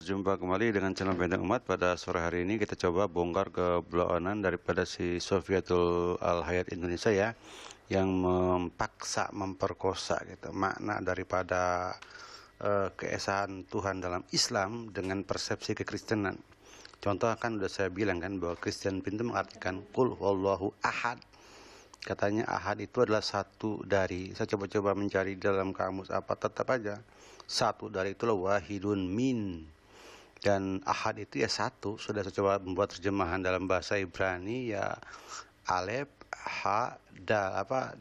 berjumpa kembali dengan channel Benteng Umat. Pada sore hari ini kita coba bongkar kebelauanan daripada si Sofiatul Al-Hayat Indonesia ya, yang memaksa memperkosa gitu makna daripada keesaan Tuhan dalam Islam dengan persepsi kekristenan. Contoh kan udah saya bilang kan bahwa Kristen itu mengartikan Qul Huwallahu Ahad. Katanya ahad itu adalah satu dari, saya coba-coba mencari dalam kamus apa, tetap aja satu dari itulah wahidun min, dan ahad itu ya satu. Sudah saya coba membuat terjemahan dalam bahasa Ibrani ya, alef ha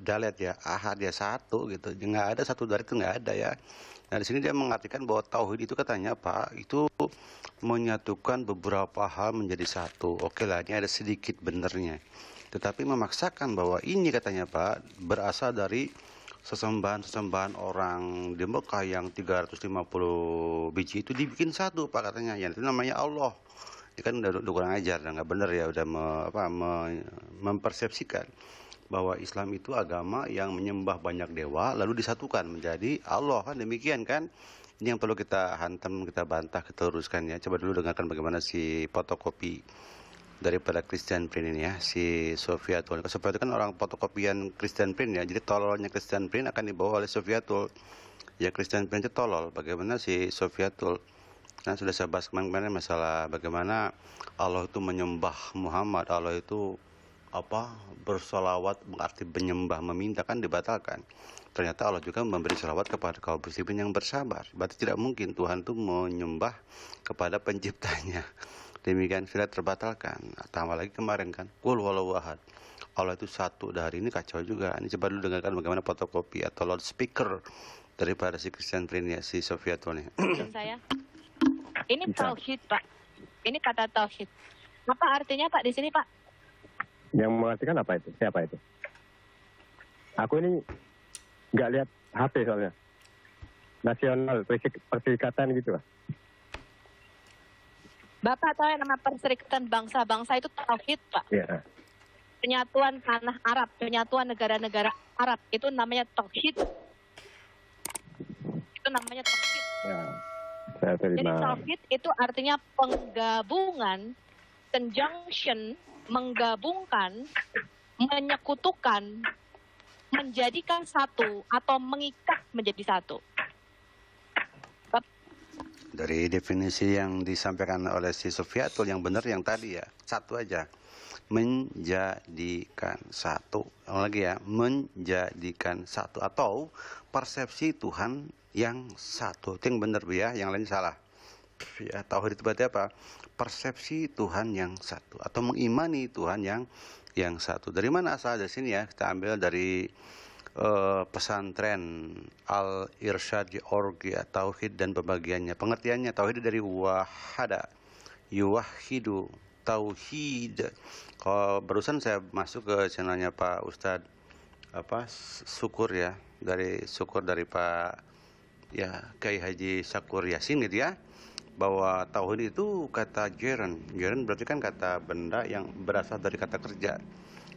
dalet ya, ahad ya satu gitu, nggak ada satu dari itu, nggak ada ya. Nah di sini dia mengartikan bahwa tauhid itu katanya apa, itu menyatukan beberapa hal menjadi satu. Oke lah, ini ada sedikit benernya, tetapi memaksakan bahwa ini katanya Pak berasal dari sesembahan orang di Mekah yang 350 biji itu dibikin satu Pak katanya, yang itu namanya Allah. Ini kan udah kurang ajar, nggak bener ya, udah mempersepsikan bahwa Islam itu agama yang menyembah banyak dewa lalu disatukan menjadi Allah, kan demikian kan. Ini yang perlu kita hantam, kita bantah, kita luruskan ya. Coba dulu dengarkan bagaimana si fotokopi daripada Christian Print ini ya, si Sofiatul. Sofiatul kan orang fotokopian Christian Print ya, jadi tololnya Christian Print akan dibawa oleh Sofiatul. Ya Christian Print itu tolol, bagaimana si Sofiatul. Nah sudah saya bahas kemarin masalah bagaimana Allah itu menyembah Muhammad, Allah itu bersolawat berarti menyembah, meminta kan dibatalkan. Ternyata Allah juga memberi salawat kepada kaum muslimin yang bersabar. Berarti tidak mungkin Tuhan itu menyembah kepada penciptanya. Demikian sudah terbatalkan. Tambah lagi kemarin kan, Qul Huwallahu Ahad, Allah itu satu. Dari ini kacau juga. Ini coba dulu dengarkan bagaimana fotokopi atau loudspeaker daripada si Christian Print ya, si Sofiatul nih. Saya. Ini tauhid Pak. Ini kata tauhid. Apa artinya Pak di sini Pak? Yang mengartikan apa itu? Siapa itu? Aku ini nggak lihat HP soalnya. Nasional Perserikatan gitu lah. Bapak tahu yang nama Perserikatan Bangsa-Bangsa itu tauhid Pak? Iya. Penyatuan tanah Arab, penyatuan negara-negara Arab, itu namanya tauhid. Itu namanya tauhid. Ya, saya terima. Jadi tauhid itu artinya penggabungan, conjunction, menggabungkan, menyekutukan, menjadikan satu atau mengikat menjadi satu. Dari definisi yang disampaikan oleh si Sofiatul yang benar yang tadi ya, satu aja, menjadikan satu. Ulang lagi ya, menjadikan satu atau persepsi Tuhan yang satu. Itu yang benar ya, yang lain salah. Ya, tauhid itu berarti apa? Persepsi Tuhan yang satu atau mengimani Tuhan yang satu. Dari mana asal? Dari sini ya, kita ambil dari pesantren Al-Irsyad Org ya, tauhid dan pembagiannya. Pengertiannya tauhid dari wahada, yuwahidu, tauhid. Kalau barusan saya masuk ke channelnya Pak Ustadz Syukur ya, dari Syukur dari Pak ya Kiai Haji Syakur Yasin gitu ya, bahwa tauhid itu kata jeren berarti kan kata benda yang berasal dari kata kerja.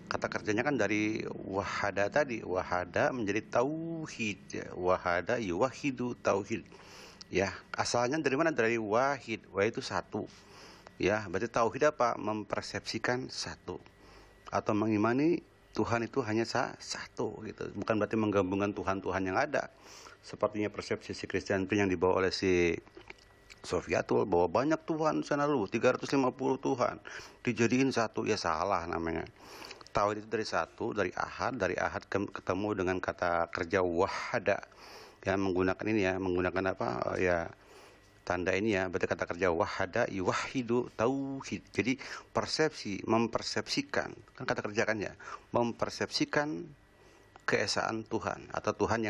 Kata kerjanya kan dari wahada tadi, wahada menjadi tauhid ya. Wahada yuwahidu tauhid ya, asalnya dari mana? Dari wahid, wahid itu satu ya. Berarti tauhid apa? Mempersepsikan satu atau mengimani Tuhan itu hanya satu gitu. Bukan berarti menggabungkan Tuhan-Tuhan yang ada sepertinya persepsi si Christian Print yang dibawa oleh si Sofiatul, bahwa banyak Tuhan sana lu 350 Tuhan dijadiin satu. Ya salah namanya. Tauhid itu dari satu, dari ahad ketemu dengan kata kerja wahada yang menggunakan ini ya, menggunakan ya tanda ini ya, berarti kata kerja wahada yuwahidu tauhid. Jadi persepsi, mempersepsikan, kan kata kerja kan ya, mempersepsikan keesaan Tuhan atau Tuhan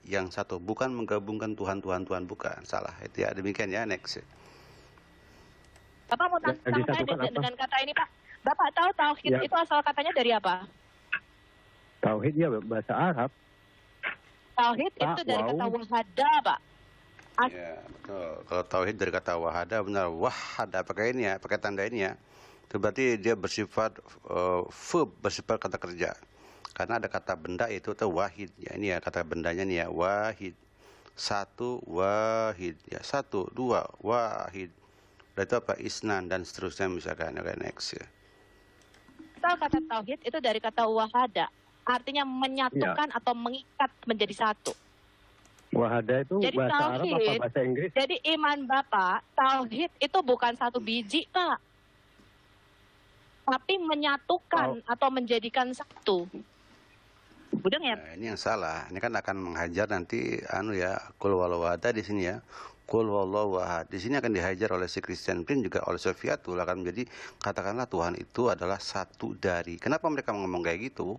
yang satu, bukan menggabungkan Tuhan bukan, salah itu ya. Demikian ya, next. Bapak mau tanya dengan kata ini Pak. Bapak tahu tauhid ya, itu asal katanya dari apa? Tauhid ya bahasa Arab. Tauhid itu dari kata wahada Pak. Ya betul. Kalau tauhid dari kata wahada, benar. Wahada pakai ini ya, pakai tanda ini ya. Itu berarti dia bersifat verb, bersifat kata kerja. Karena ada kata benda itu wahid. Ya ini ya kata bendanya nih ya, wahid. satu, wahid, ya satu, dua, wahid. Berarti apa? Isnan dan seterusnya misalkan. Oke, next ya. Asal kata tauhid itu dari kata wahada, artinya menyatukan atau mengikat menjadi satu. Wahada itu Jadi bahasa Arab apa tauhid, bahasa Inggris? jadi iman Bapak, tauhid itu bukan satu biji, Pak. Tapi menyatukan atau menjadikan satu. Budeng ya? Nah, ini yang salah. Ini kan akan menghajar nanti kul walau ahad di sini ya. Kul wallahu ahad. Di sini akan dihajar oleh si Christian Prince juga oleh Sofiatul akan menjadi katakanlah Tuhan itu adalah satu dari. Kenapa mereka ngomong kayak gitu?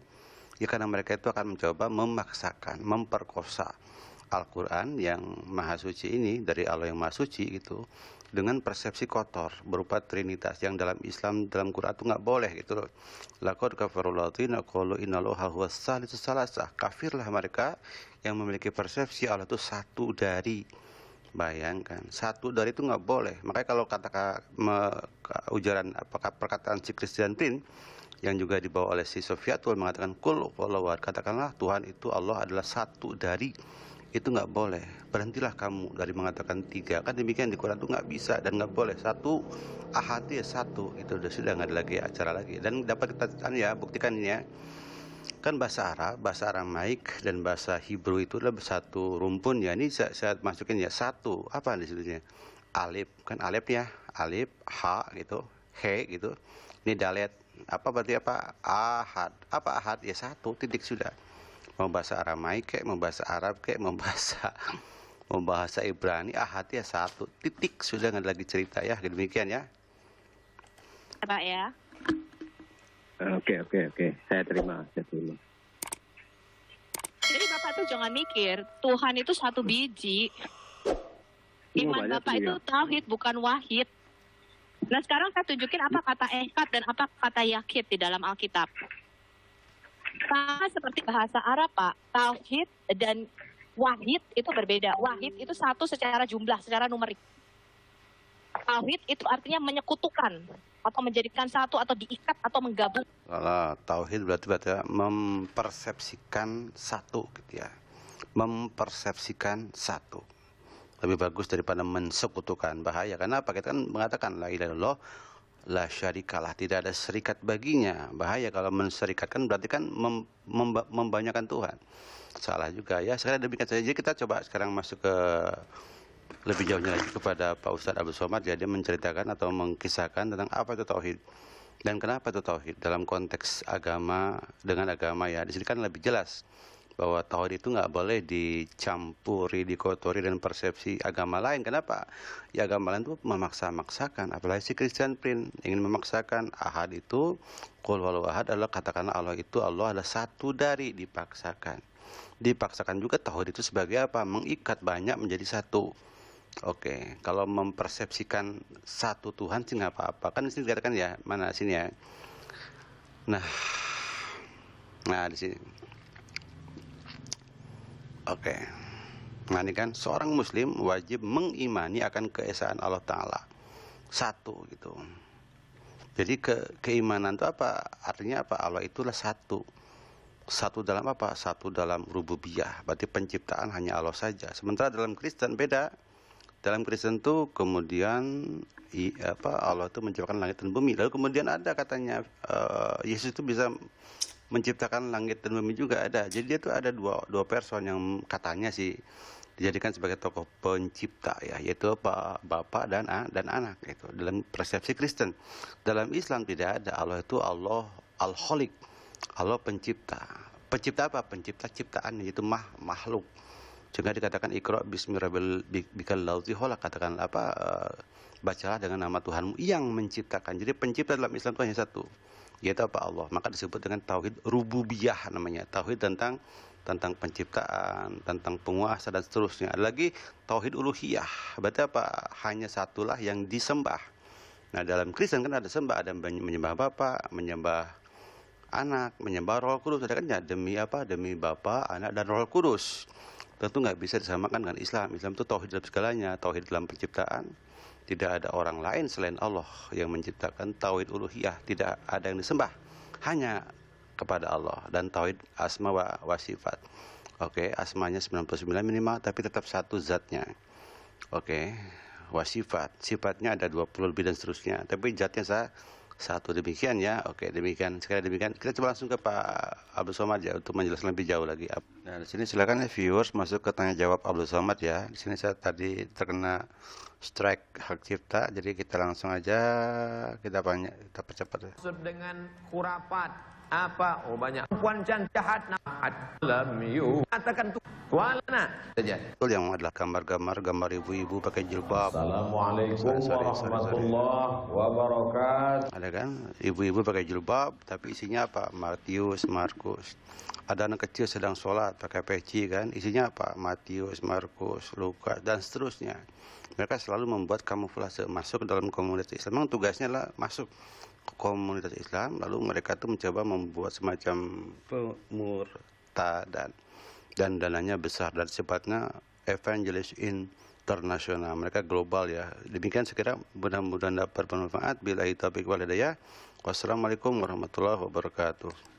Ya karena mereka itu akan mencoba memaksakan, memperkosa Al-Quran yang maha suci ini dari Allah yang maha suci gitu dengan persepsi kotor berupa trinitas yang dalam Islam dalam Quran itu nggak boleh gitu loh. Laqad kafarul ladzina qalu innallaha huwas salisu salasah. Kafirlah mereka yang memiliki persepsi Allah itu satu dari. Bayangkan, satu dari itu nggak boleh. Makanya kalau ujaran apakah perkataan si Christian Prince yang juga dibawa oleh si Sofiatul mengatakan kul wallahu ahad, katakanlah Tuhan itu Allah adalah satu dari, itu nggak boleh. Berhentilah kamu dari mengatakan tiga, kan demikian di Quran itu nggak bisa dan nggak boleh. Satu ahad ya satu, itu sudah nggak ada lagi acara lagi. Dan dapat kita buktikan ini ya, kan bahasa Arab, bahasa Aramaik dan bahasa Hebrew itu adalah satu rumpun ya. Ini saya masukin ya satu, apa di situnya? Alif, kan alif ya, alif, ha gitu, he gitu. Ini dalet, apa berarti apa? Ahad, apa ahad ya satu, titik sudah. Mau bahasa Aramaik kayak, mau bahasa Arab kayak, mau bahasa Ibrani, ahad ya satu, titik sudah, nggak ada lagi cerita ya. Demikian ya. Pak ya. Oke. Saya terima. Jadi Bapak tuh jangan mikir Tuhan itu satu biji. Iman Bapak itu tauhid bukan wahid. Nah sekarang saya tunjukin apa kata ekad dan apa kata yakid di dalam Alkitab. Sama seperti bahasa Arab Pak, tauhid dan wahid itu berbeda. Wahid itu satu secara jumlah, secara numerik. Tauhid itu artinya menyekutukan atau menjadikan satu atau diikat atau menggabung. Kalau tauhid berarti mempersepsikan satu gitu ya. Mempersepsikan satu. Lebih bagus daripada mensekutukan. Bahaya. Karena apa? Kita kan mengatakan la ilaha illallah la syarikalah, tidak ada serikat baginya. Bahaya kalau menserikatkan berarti kan membanyakan Tuhan. Salah juga ya. Sekarang demikian saja. Jadi kita coba sekarang masuk ke lebih jauhnya lagi kepada Pak Ustadz Abdul Somad. Dia menceritakan atau mengkisahkan tentang apa itu tauhid dan kenapa itu tauhid dalam konteks agama dengan agama ya. Di sini kan lebih jelas bahwa tauhid itu nggak boleh dicampuri, dikotori dengan persepsi agama lain. Kenapa? Ya agama lain itu memaksa-maksakan. Apalagi si Christian Prince ingin memaksakan ahad itu, qul huwallahu ahad adalah katakanlah Allah itu Allah adalah satu dari, dipaksakan. Dipaksakan juga tauhid itu sebagai apa? Mengikat banyak menjadi satu. Oke, kalau mempersepsikan satu Tuhan sih nggak apa-apa. Kan di sini dikatakan ya, mana sini ya. Nah di sini. Oke. Nah ini kan seorang muslim wajib mengimani akan keesaan Allah Ta'ala. Satu gitu. Jadi keimanan itu apa? Artinya apa? Allah itulah satu. Satu dalam apa? Satu dalam rububiyah. Berarti penciptaan hanya Allah saja. Sementara dalam Kristen beda. Dalam Kristen itu kemudian Allah itu menciptakan langit dan bumi. Lalu kemudian ada katanya Yesus itu bisa menciptakan langit dan bumi juga ada. Jadi dia itu ada dua person yang katanya sih dijadikan sebagai tokoh pencipta ya, yaitu Bapa dan anak itu dalam persepsi Kristen. Dalam Islam tidak ada. Allah itu Allah Al-Khaliq. Allah pencipta. Pencipta apa? Pencipta ciptaan, yaitu makhluk. Juga dikatakan Iqra bismi rabbikal ladzi khalaq, katakan bacalah dengan nama Tuhanmu yang menciptakan. Jadi pencipta dalam Islam itu hanya satu, yaitu apa? Allah. Maka disebut dengan tauhid rububiyah namanya. Tauhid tentang penciptaan, tentang penguasa dan seterusnya. Ada lagi tauhid uluhiyah. Berarti apa? Hanya satulah yang disembah. Nah, dalam Kristen kan ada sembah, ada menyembah Bapa, menyembah Anak, menyembah Roh Kudus. Ada kan ya, demi apa? Demi Bapa, Anak dan Roh Kudus. Tentu nggak bisa disamakan dengan Islam. Islam itu tauhid dalam segalanya, tauhid dalam penciptaan. Tidak ada orang lain selain Allah yang menciptakan. Tauhid uluhiyah, tidak ada yang disembah, hanya kepada Allah. Dan tauhid asma wa sifat. Oke, asmanya 99 minimal, tapi tetap satu zatnya. Oke, wasifat, sifatnya ada 20 lebih dan seterusnya. Tapi zatnya satu, demikian ya. Oke, demikian. Sekali demikian, kita coba langsung ke Pak Abdul Somad ya untuk menjelaskan lebih jauh lagi. Nah, di sini silakan viewers masuk ke tanya jawab Abdul Somad ya. Di sini saya tadi terkena strike hak cipta, jadi kita langsung aja kita percepat. Maksud dengan khurafat apa? Oh banyak perempuan cantik jahat nahat lam yu katakan tuh walana saja. Betul, yang adalah gambar ibu-ibu pakai jilbab. Assalamualaikum warahmatullahi wabarakatuh. Ada kan ibu-ibu pakai jilbab, tapi isinya apa? Matius, Markus. Ada anak kecil sedang sholat pakai peci kan, isinya apa? Matius, Markus, Lukas dan seterusnya. Mereka selalu membuat kamuflase masuk dalam komunitas Islam. Memang tugasnya lah masuk ke komunitas Islam, lalu mereka tuh mencoba membuat semacam pemurtadan dan dananya besar dan sifatnya evangelis internasional. Mereka global ya. Demikian sekira, mudah-mudahan dapat bermanfaat. Billahi taufiq wal hidayah. Wassalamualaikum warahmatullahi wabarakatuh.